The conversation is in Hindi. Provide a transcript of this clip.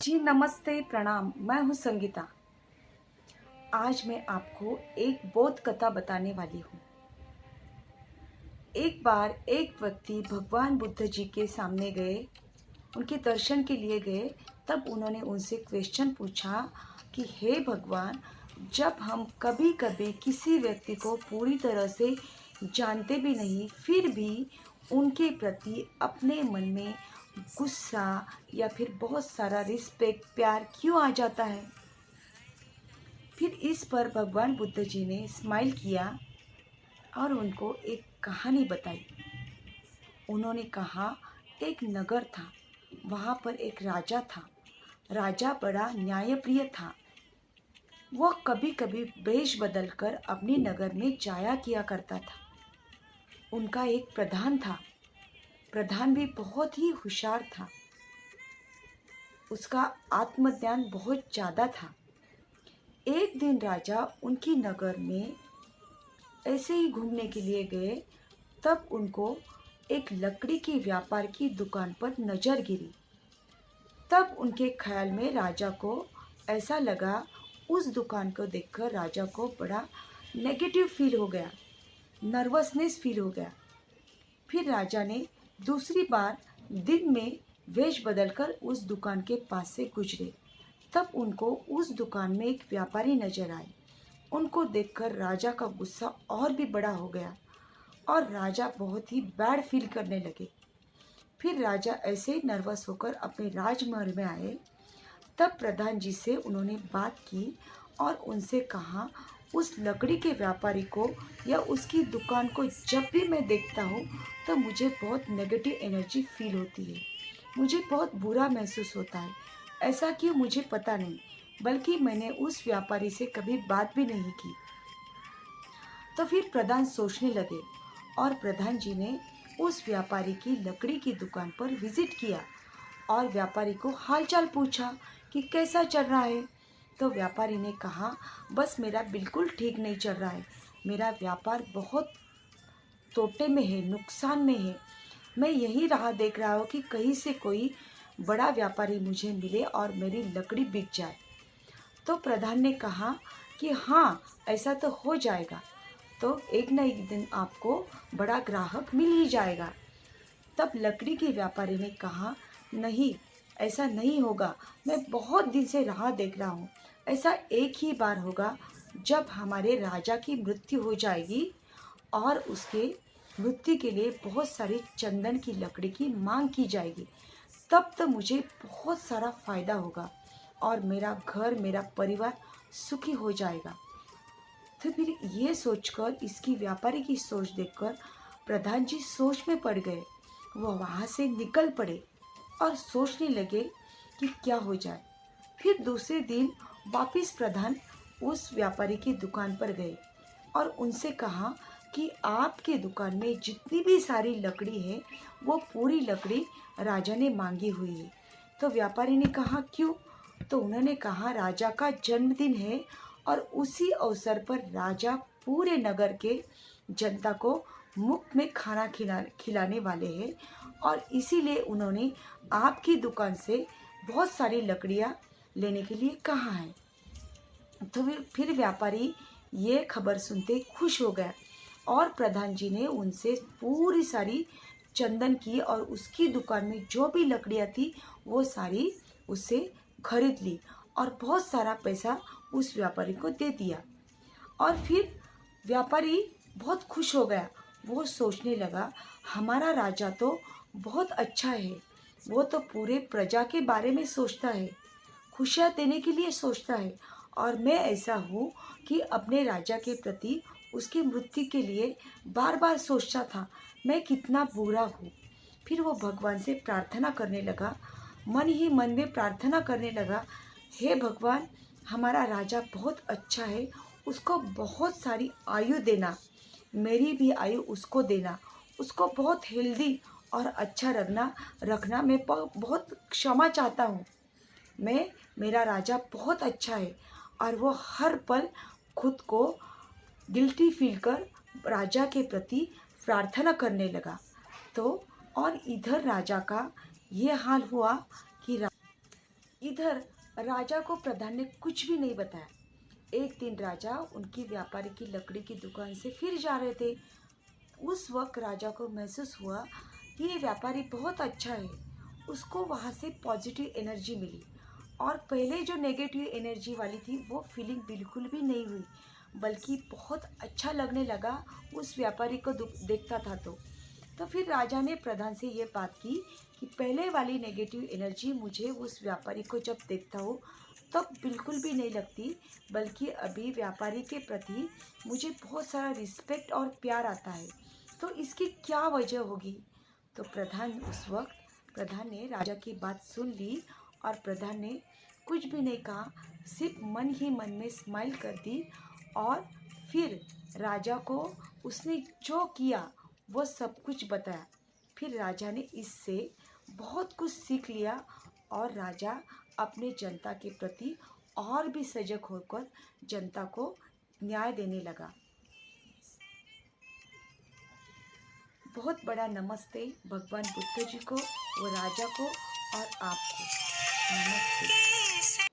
जी नमस्ते, प्रणाम। मैं हूँ संगीता। आज मैं आपको एक बोध कथा बताने वाली हूँ। एक बार एक व्यक्ति भगवान बुद्ध जी के सामने गए, उनके दर्शन के लिए गए। तब उन्होंने उनसे क्वेश्चन पूछा कि हे भगवान, जब हम कभी कभी किसी व्यक्ति को पूरी तरह से जानते भी नहीं, फिर भी उनके प्रति अपने मन में गुस्सा या फिर बहुत सारा रिस्पेक्ट, प्यार क्यों आ जाता है। फिर इस पर भगवान बुद्ध जी ने स्माइल किया और उनको एक कहानी बताई। उन्होंने कहा, एक नगर था, वहाँ पर एक राजा था। राजा बड़ा न्यायप्रिय था। वह कभी कभी वेश बदलकर अपने नगर में जाया किया करता था। उनका एक प्रधान था। प्रधान भी बहुत ही होशियार था। उसका आत्मज्ञान बहुत ज़्यादा था। एक दिन राजा उनकी नगर में ऐसे ही घूमने के लिए गए। तब उनको एक लकड़ी के व्यापार की दुकान पर नजर गिरी। तब उनके ख्याल में राजा को ऐसा लगा, उस दुकान को देखकर राजा को बड़ा नेगेटिव फील हो गया, नर्वसनेस फील हो गया। फिर राजा ने दूसरी बार दिन में वेश बदलकर उस दुकान के पास से गुजरे। तब उनको उस दुकान में एक व्यापारी नजर आए। उनको देखकर राजा का गुस्सा और भी बड़ा हो गया और राजा बहुत ही बैड फील करने लगे। फिर राजा ऐसे ही नर्वस होकर अपने राजमहल में आए। तब प्रधान जी से उन्होंने बात की और उनसे कहा, उस लकड़ी के व्यापारी को या उसकी दुकान को जब भी मैं देखता हूँ तो मुझे बहुत नेगेटिव एनर्जी फील होती है, मुझे बहुत बुरा महसूस होता है। ऐसा क्यों मुझे पता नहीं, बल्कि मैंने उस व्यापारी से कभी बात भी नहीं की। तो फिर प्रधान सोचने लगे और प्रधान जी ने उस व्यापारी की लकड़ी की दुकान पर विजिट किया और व्यापारी को हालचाल पूछा कि कैसा चल रहा है। तो व्यापारी ने कहा, बस मेरा बिल्कुल ठीक नहीं चल रहा है, मेरा व्यापार बहुत तोटे में है, नुकसान में है। मैं यही राह देख रहा हूँ कि कहीं से कोई बड़ा व्यापारी मुझे मिले और मेरी लकड़ी बिक जाए। तो प्रधान ने कहा कि हाँ, ऐसा तो हो जाएगा, तो एक न एक दिन आपको बड़ा ग्राहक मिल ही जाएगा। तब लकड़ी के व्यापारी ने कहा, नहीं, ऐसा नहीं होगा, मैं बहुत दिन से राह देख रहा हूँ। ऐसा एक ही बार होगा जब हमारे राजा की मृत्यु हो जाएगी और उसके मृत्यु के लिए बहुत सारी चंदन की लकड़ी की मांग की जाएगी। तब तो मुझे बहुत सारा फायदा होगा और मेरा घर, मेरा परिवार सुखी हो जाएगा। तो फिर ये सोचकर, इसकी व्यापारी की सोच देखकर प्रधान जी सोच में पड़ गए। वह वहाँ से निकल पड़े और सोचने लगे कि क्या हो जाए। फिर दूसरे दिन वापिस प्रधान उस व्यापारी की दुकान पर गए और उनसे कहा कि आपके दुकान में जितनी भी सारी लकड़ी है वो पूरी लकड़ी राजा ने मांगी हुई है। तो व्यापारी ने कहा, क्यों? तो उन्होंने कहा, राजा का जन्मदिन है और उसी अवसर पर राजा पूरे नगर के जनता को मुफ्त में खाना खिलाने वाले हैं और इसीलिए उन्होंने आपकी दुकान से बहुत सारी लकड़ियाँ लेने के लिए कहा है। तो फिर व्यापारी ये खबर सुनते खुश हो गया और प्रधान जी ने उनसे पूरी सारी चंदन की और उसकी दुकान में जो भी लकड़ियाँ थी वो सारी उससे खरीद ली और बहुत सारा पैसा उस व्यापारी को दे दिया। और फिर व्यापारी बहुत खुश हो गया। वो सोचने लगा, हमारा राजा तो बहुत अच्छा है, वो तो पूरे प्रजा के बारे में सोचता है, खुशियाँ देने के लिए सोचता है और मैं ऐसा हूँ कि अपने राजा के प्रति उसकी मृत्यु के लिए बार बार सोचता था, मैं कितना बुरा हूँ। फिर वो भगवान से प्रार्थना करने लगा, मन ही मन में प्रार्थना करने लगा, हे भगवान, हमारा राजा बहुत अच्छा है, उसको बहुत सारी आयु देना, मेरी भी आयु उसको देना, उसको बहुत हेल्दी और अच्छा रखना मैं बहुत क्षमा चाहता हूँ। मेरा राजा बहुत अच्छा है। और वो हर पल खुद को गिल्टी फील कर राजा के प्रति प्रार्थना करने लगा। तो और इधर राजा का ये हाल हुआ कि इधर राजा को प्रधान ने कुछ भी नहीं बताया। एक दिन राजा उनकी व्यापारी की लकड़ी की दुकान से फिर जा रहे थे। उस वक्त राजा को महसूस हुआ कि ये व्यापारी बहुत अच्छा है। उसको वहाँ से पॉजिटिव एनर्जी मिली और पहले जो नेगेटिव एनर्जी वाली थी वो फीलिंग बिल्कुल भी नहीं हुई, बल्कि बहुत अच्छा लगने लगा उस व्यापारी को देखता था। तो फिर राजा ने प्रधान से ये बात की कि पहले वाली नेगेटिव एनर्जी मुझे उस व्यापारी को जब देखता हूँ तब बिल्कुल भी नहीं लगती, बल्कि अभी व्यापारी के प्रति मुझे बहुत सारा रिस्पेक्ट और प्यार आता है। तो इसकी क्या वजह होगी? तो प्रधान ने राजा की बात सुन ली और प्रधान ने कुछ भी नहीं कहा, सिर्फ मन ही मन में स्माइल कर दी और फिर राजा को उसने जो किया वो सब कुछ बताया। फिर राजा ने इससे बहुत कुछ सीख लिया और राजा अपने जनता के प्रति और भी सजग होकर जनता को न्याय देने लगा। बहुत बड़ा नमस्ते भगवान बुद्ध जी को, वो राजा को और आपको। नमस्ते।